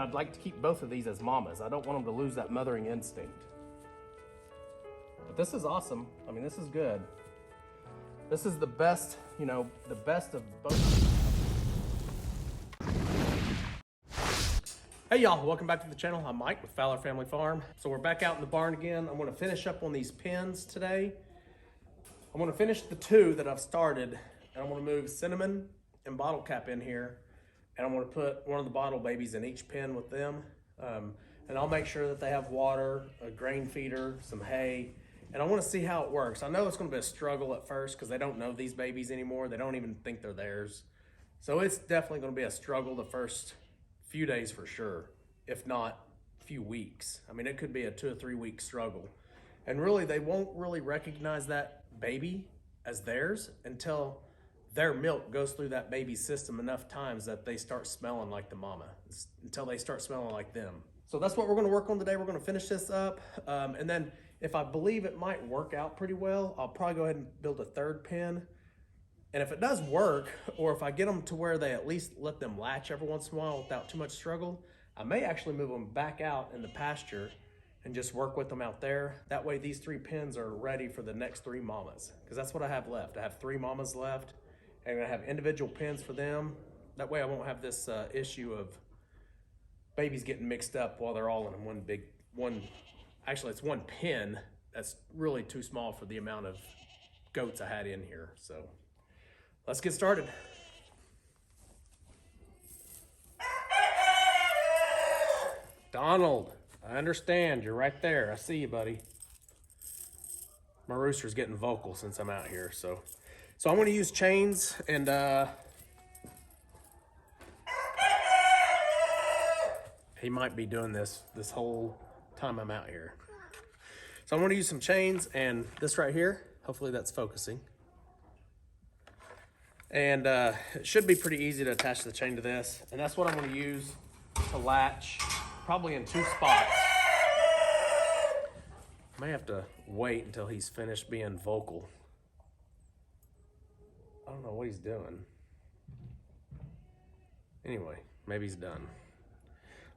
I'd like to keep both of these as mamas. I don't want them to lose that mothering instinct. But this is awesome. I mean, this is good. This is the best, you know, the best of both. Hey y'all, welcome back to the channel. I'm Mike with Fowler Family Farm. So we're back out in the barn again. I'm gonna finish up on these pens today. I'm gonna finish the 2 that I've started, and I'm gonna move Cinnamon and Bottle Cap in here, and I'm gonna put one of the bottle babies in each pen with them. And I'll make sure that they have water, a grain feeder, some hay, and I wanna see how it works. I know it's gonna be a struggle at first because they don't know these babies anymore. They don't even think they're theirs. So it's definitely gonna be a struggle the first few days for sure, if not a few weeks. I mean, it could be a 2 or 3 week struggle. And really, they won't really recognize that baby as theirs until their milk goes through that baby's system enough times that they start smelling like the mama, until they start smelling like them. So that's what we're gonna work on today. We're gonna finish this up. And then if I believe it might work out pretty well, I'll probably go ahead and build a 3rd pen. And if it does work, or if I get them to where they at least let them latch every once in a while without too much struggle, I may actually move them back out in the pasture and just work with them out there. That way these 3 pens are ready for the next 3 mamas, because that's what I have left. I have 3 mamas left, and I have individual pens for them. That way I won't have this issue of babies getting mixed up while they're all in actually it's one pen that's really too small for the amount of goats I had in here. So let's get started. Donald, I understand. You're right there. I see you, buddy. My rooster's getting vocal since I'm out here. So I'm going to use chains, and he might be doing this whole time I'm out here. So I'm going to use some chains and this right here. Hopefully that's focusing. And it should be pretty easy to attach the chain to this. And that's what I'm going to use to latch, probably in 2 spots. I may have to wait until he's finished being vocal. I don't know what he's doing. Anyway, maybe he's done.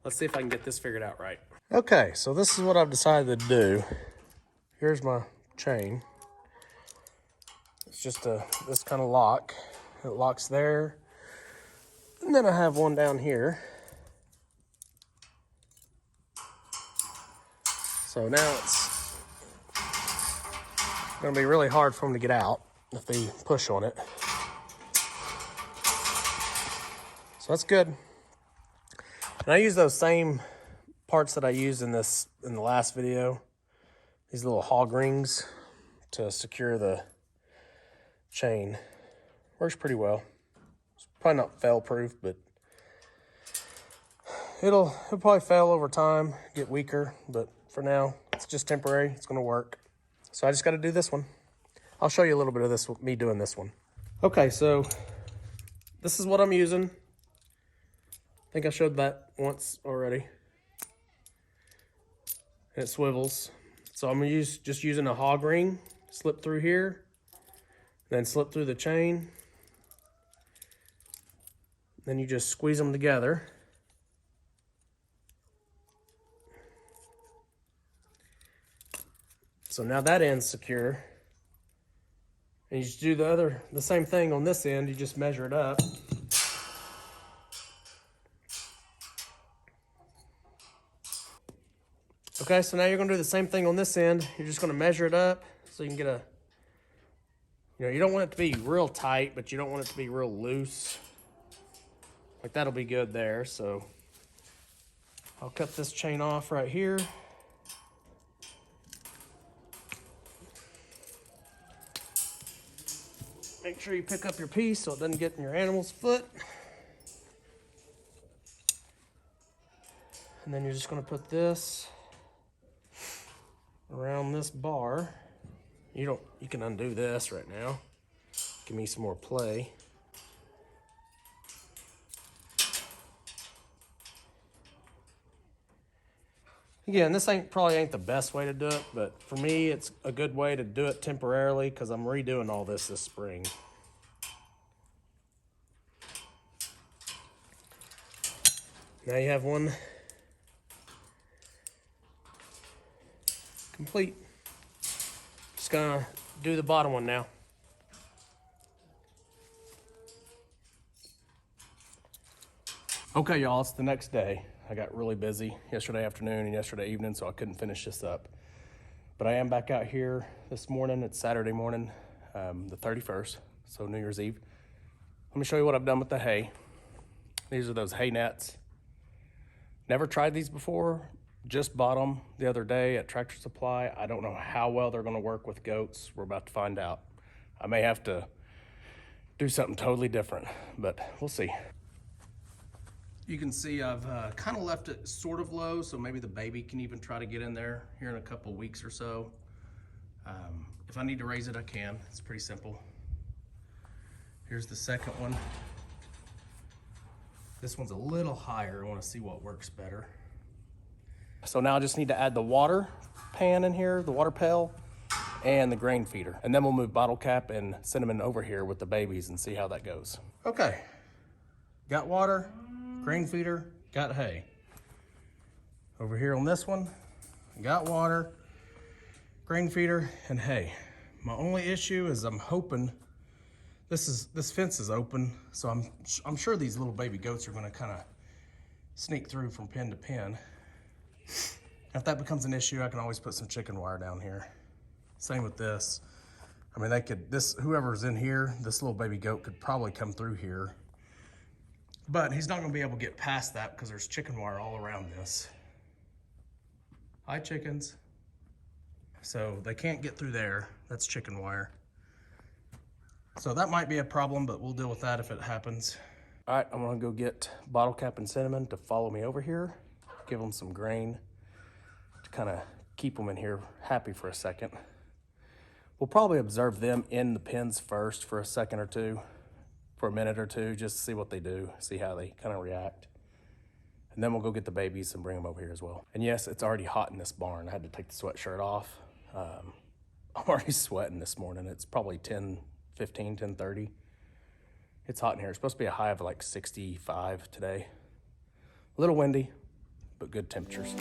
Let's see if I can get this figured out right. Okay, so this is what I've decided to do. Here's my chain. It's just this kind of lock. It locks there. And then I have one down here. So now it's gonna be really hard for them to get out if they push on it. So that's good. And I use those same parts that I used in the last video. These little hog rings to secure the chain. Works pretty well. It's probably not fail proof, but it'll probably fail over time, get weaker, but for now, it's just temporary. It's gonna work. So I just gotta do this one. I'll show you a little bit of this, me doing this one. Okay, so this is what I'm using. I think I showed that once already. And it swivels. So I'm just using a hog ring, slip through here, then slip through the chain. Then you just squeeze them together. So now that end's secure. And you just do the same thing on this end. You just measure it up. Okay, so now you're gonna do the same thing on this end. You're just gonna measure it up so you can get you don't want it to be real tight, but you don't want it to be real loose. Like that'll be good there. So I'll cut this chain off right here. Make sure you pick up your piece so it doesn't get in your animal's foot. And then you're just gonna put this around this bar. You can undo this right now. Give me some more play. Again, this probably ain't the best way to do it, but for me, it's a good way to do it temporarily because I'm redoing all this spring. Now you have one complete. Just gonna do the bottom one now. Okay, y'all, it's the next day. I got really busy yesterday afternoon and yesterday evening, so I couldn't finish this up. But I am back out here this morning. It's Saturday morning, the 31st, so New Year's Eve. Let me show you what I've done with the hay. These are those hay nets. Never tried these before, just bought them the other day at Tractor Supply. I don't know how well they're gonna work with goats. We're about to find out. I may have to do something totally different, but we'll see. You can see I've kind of left it sort of low, so maybe the baby can even try to get in there here in a couple weeks or so. If I need to raise it, I can. It's pretty simple. Here's the second one. This one's a little higher. I want to see what works better. So now I just need to add the water pan in here, the water pail, and the grain feeder. And then we'll move Bottle Cap and Cinnamon over here with the babies and see how that goes. Okay, got water, grain feeder, got hay. Over here on this one, got water, grain feeder, and hay. My only issue is I'm hoping this fence is open, so I'm sure these little baby goats are gonna kind of sneak through from pen to pen. If that becomes an issue, I can always put some chicken wire down here. Same with this. I mean, whoever's in here, this little baby goat could probably come through here, but he's not gonna be able to get past that because there's chicken wire all around this. Hi, chickens. So they can't get through there. That's chicken wire. So that might be a problem, but we'll deal with that if it happens. All right, I'm gonna go get Bottle Cap and Cinnamon to follow me over here, give them some grain to kind of keep them in here happy for a second. We'll probably observe them in the pens first for a second or two, for a minute or two, just to see what they do, see how they kind of react. And then we'll go get the babies and bring them over here as well. And yes, it's already hot in this barn. I had to take the sweatshirt off. I'm already sweating this morning. It's probably 10:15, 10:30. It's hot in here. It's supposed to be a high of like 65 today. A little windy, but good temperatures.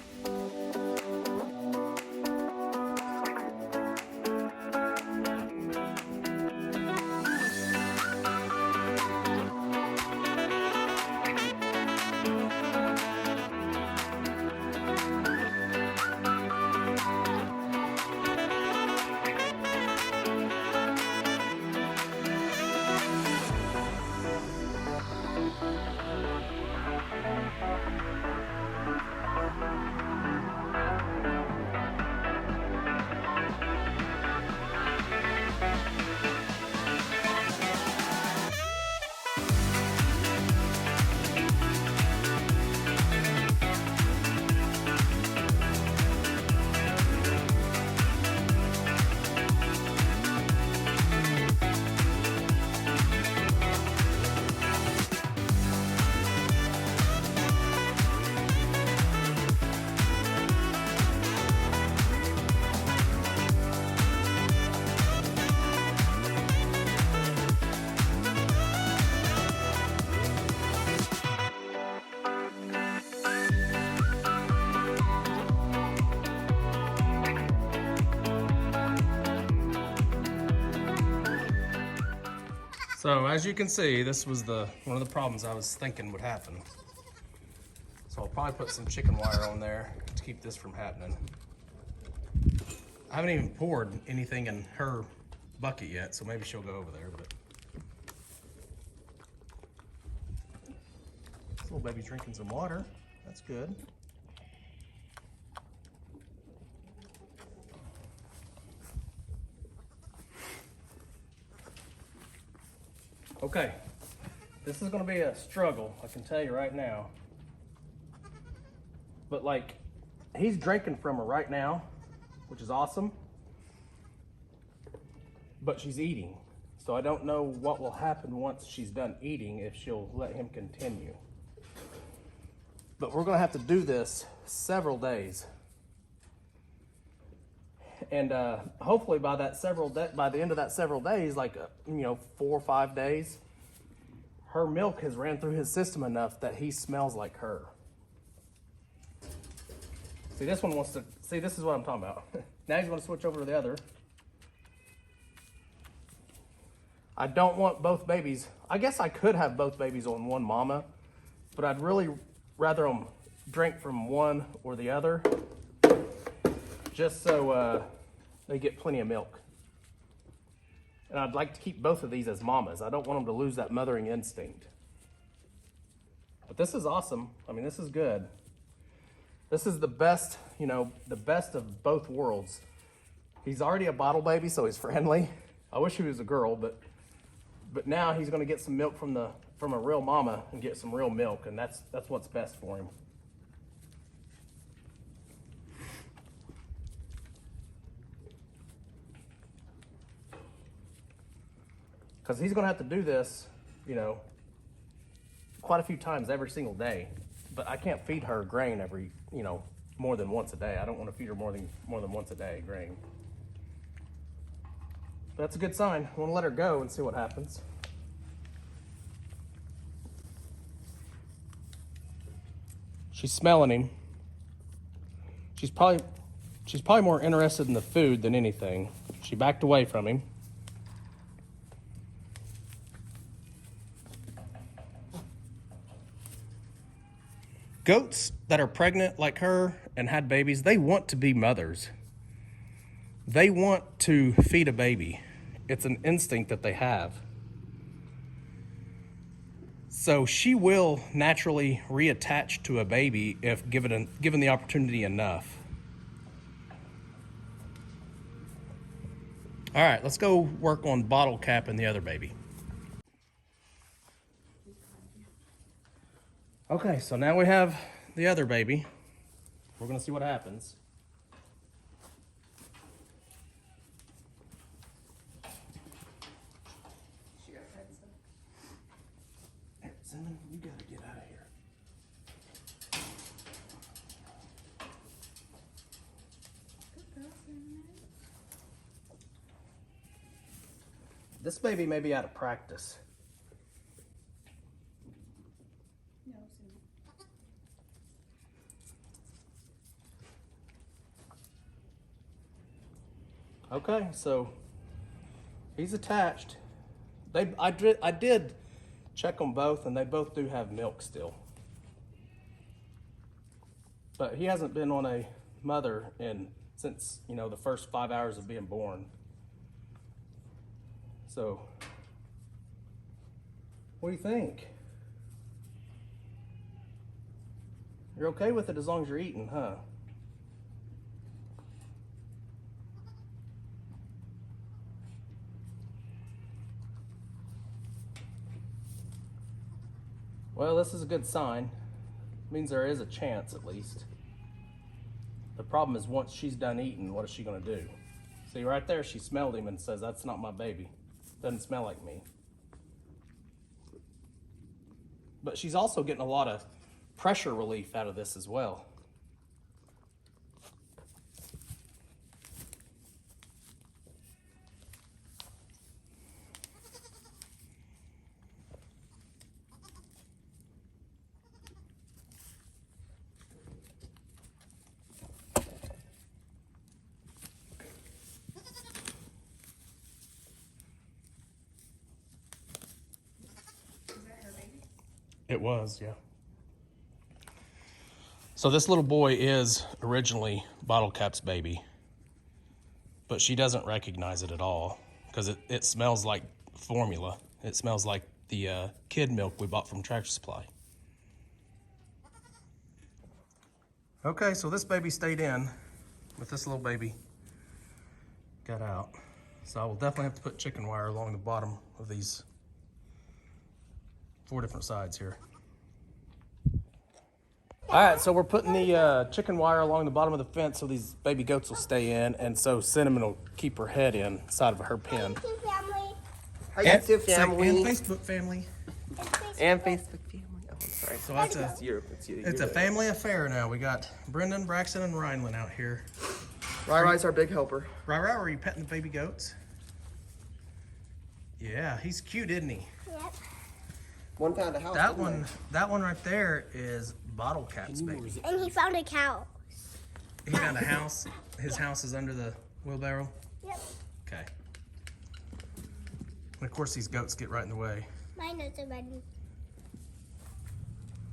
So as you can see, this was one of the problems I was thinking would happen. So I'll probably put some chicken wire on there to keep this from happening. I haven't even poured anything in her bucket yet, so maybe she'll go over there. But this little baby's drinking some water. That's good. Okay, this is gonna be a struggle, I can tell you right now. But like, he's drinking from her right now, which is awesome. But she's eating. So I don't know what will happen once she's done eating, if she'll let him continue. But we're gonna have to do this several days. And hopefully by the end of that several days, like 4 or 5 days, her milk has ran through his system enough that he smells like her. See, this one wants to, see, this is what I'm talking about. Now he's gonna switch over to the other. I don't want both babies. I guess I could have both babies on one mama, but I'd really rather them drink from one or the other, just so they get plenty of milk. And I'd like to keep both of these as mamas. I don't want them to lose that mothering instinct. But this is awesome. I mean, this is good. This is the best, you know, the best of both worlds. He's already a bottle baby, so he's friendly. I wish he was a girl, but now he's gonna get some milk from a real mama and get some real milk, and that's what's best for him. Because he's gonna have to do this, you know, quite a few times every single day. But I can't feed her grain every, you know, more than once a day. I don't want to feed her more than once a day grain. But that's a good sign. I want to let her go and see what happens. She's smelling him. She's probably more interested in the food than anything. She backed away from him. Goats that are pregnant like her and had babies, they want to be mothers. They want to feed a baby. It's an instinct that they have. So she will naturally reattach to a baby if given the opportunity enough. All right, let's go work on bottle cap and the other baby. Okay, so now we have the other baby. We're gonna see what happens. Hey, Cinnamon, you gotta get out of here. This baby may be out of practice. Okay, so he's attached. I did check them both, and they both do have milk still. But he hasn't been on a mother since, you know, the first 5 hours of being born. So, what do you think? You're okay with it as long as you're eating, huh? Well, this is a good sign. It means there is a chance, at least. The problem is once she's done eating, what is she gonna do? See, right there, she smelled him and says, that's not my baby. Doesn't smell like me. But she's also getting a lot of pressure relief out of this as well. It was, yeah. So this little boy is originally Bottle Cap's baby, but she doesn't recognize it at all because it smells like formula. It smells like the kid milk we bought from Tractor Supply. Okay, so this baby stayed in, but this little baby got out. So I will definitely have to put chicken wire along the bottom of these 4 different sides here. All right, so we're putting the chicken wire along the bottom of the fence so these baby goats will stay in, and so Cinnamon will keep her head inside of her pen. Hi, YouTube family. And Facebook family. And Facebook family. Oh, I'm sorry. So it's a family affair now. We got Brendan, Braxton, and Rhineland out here. Rai-Rai's our big helper. Rai-Rai, are you petting the baby goats? Yeah, he's cute, isn't he? Yep. One found a house. That one right there is Bottle Cap's baby. And he found a cow. he found a house. His house is under the wheelbarrow? Yep. Okay. And of course these goats get right in the way. My nose is running.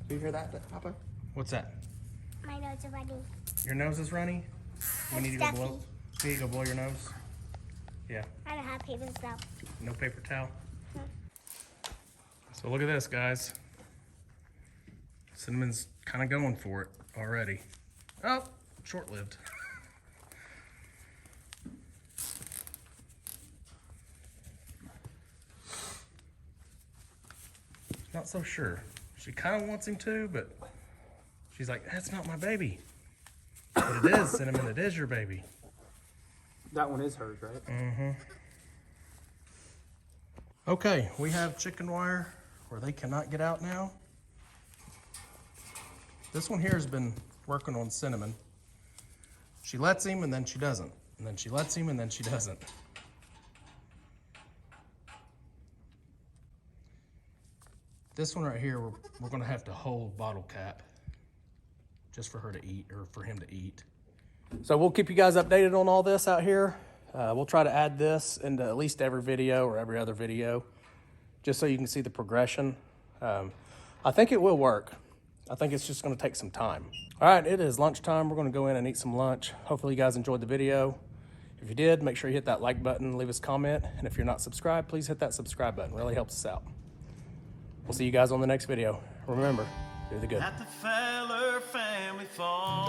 Do you hear that, Papa? What's that? My nose is running. Your nose is runny? We need to go blow. Stuffy. Do you go blow your nose? Yeah. I don't have paper stuff. No paper towel? So look at this, guys. Cinnamon's kind of going for it already. Oh, short-lived. Not so sure. She kind of wants him to, but she's like, that's not my baby. But it is, Cinnamon, it is your baby. That one is hers, right? Mm-hmm. Okay, we have chicken wire where they cannot get out now. This one here has been working on Cinnamon. She lets him and then she doesn't. And then she lets him and then she doesn't. This one right here, we're gonna have to hold bottle cap just for her to eat, or for him to eat. So we'll keep you guys updated on all this out here. We'll try to add this into at least every video or every other video, just so you can see the progression. I think it will work. I think it's just gonna take some time. All right, it is lunchtime. We're gonna go in and eat some lunch. Hopefully you guys enjoyed the video. If you did, make sure you hit that like button, leave us a comment. And if you're not subscribed, please hit that subscribe button. It really helps us out. We'll see you guys on the next video. Remember, do the good. At the Fowler family farm.